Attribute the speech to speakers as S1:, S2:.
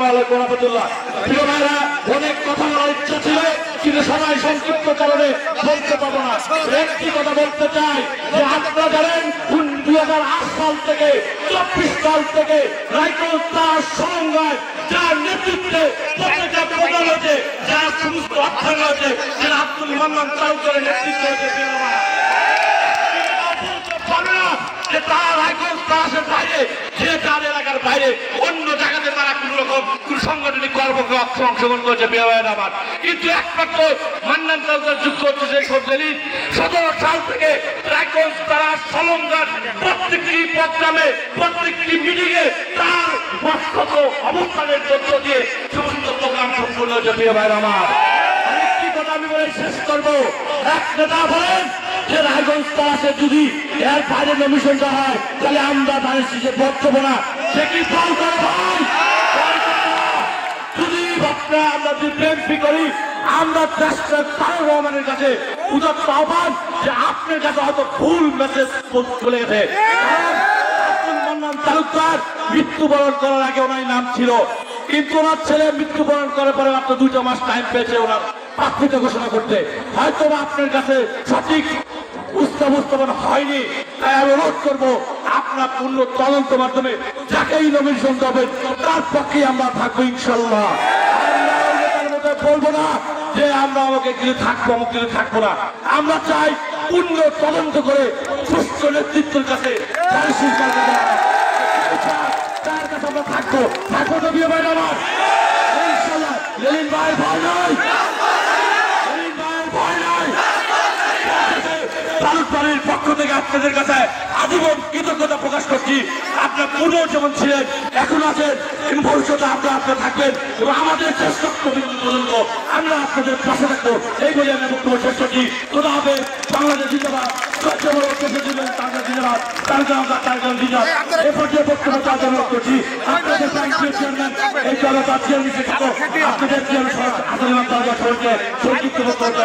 S1: আসসালামু আলাইকুম ওয়া রাহমাতুল্লাহ। প্রিয় ভাইরা, অনেক কথা বলার ইচ্ছা ছিল কিন্তু সময় সংক্ষিপ্ত কারণে বলতে পারবো না। একটি কথা বলতে চাই যে আপনারা জানেন 2008 সাল থেকে 24 সাল থেকে রাইফেল তার সংগ্রাম যার নেতৃত্বে প্রত্যেকটা প্রধান হয়েছে, যার সমস্ত অর্থায়ন হয়েছে, যারা আব্দুল মান্নান তালুকদারের নেতৃত্বে হয়েছে, তার রাইফেল তাসের বাইরে যে যার এলাকার বাইরে অন্য জায়গাতে তারা কোন রকম কোন সাংগঠনিক কর্মকে অংশগ্রহণ করেছে আমার। কিন্তু একমাত্র মান্নান তালুকদার যুক্ত হচ্ছে সেই সবজেলির 17 সাল থেকে রাইফেল তারা সলঙ্গার প্রত্যেকটি প্রোগ্রামে প্রত্যেকটি মিটিংয়ে তার বস্ত্র অবস্থানের তথ্য দিয়ে সমস্ত প্রোগ্রাম সম্পূর্ণ হচ্ছে প্রিয় ভাইরা আমার। আরেকটি কথা আমি বলে শেষ করবো। এক নেতা বলেন যে রায়গঞ্জ তালাশে যদি এর বাইরে নমিশনটা হয় তাহলে আমরা তাদের যে বক্তব্য না সে কি ফল করে ভাই? যদি আমরা যদি বিএনপি করি, আমরা দেশের তারেক রহমানের কাছে উদাত্ত আহ্বান যে আপনার কাছে হয়তো ভুল মেসেজ চলে গেছে। আব্দুল মান্নান তালুকদার মৃত্যুবরণ করার আগে ওনার নাম ছিল, কিন্তু ওনার ছেলে মৃত্যুবরণ করার পরে মাত্র 2 মাস টাইম পেয়েছে ওনার প্রার্থিতা ঘোষণা করতে। হয়তো আপনার কাছে সঠিক উপস্থাপন হয়নি, তাই আমি অনুরোধ করবো আপনার পূর্ণ তদন্ত মাধ্যমে যাকেই নমিনেশন দেবেন তার পক্ষে আমরা থাকবো ইনশাল্লাহ। বলবো না যে আমরা আমাকে কিছু থাকবো আমাকে কিছু থাকবো না। আমরা চাই পূর্ণ তদন্ত করে সুস্থ নেতৃত্বের কাছে তার কাছে আমরা থাকবো থাকবো তো বিয়ে ভাই আমার ইনশাল্লাহ। লেলিন ভাই ভয় নয়, লেলিন ভাই ভয় নয়। তালুকদারের পক্ষ থেকে আপনাদের কাছে আজীবন কৃতজ্ঞতা প্রকাশ করছি। আপনার পূর্ব যেমন ছিলেন এখন আছেন, কিন্তু ভবিষ্যতে আপনারা থাকবেন এবং আমাদের চেষ্টা পর্যন্ত আমরা আপনাদের পাশে থাকবো। এই বলে আমি বক্তব্য শেষ করছি। খোদা হবে। বাংলাদেশ জিন্দাবাদ। এই পর্যায়ে বক্তব্য চালু করছি। আপনাদের আপনাদের সংক্ষিপ্ত বক্তব্য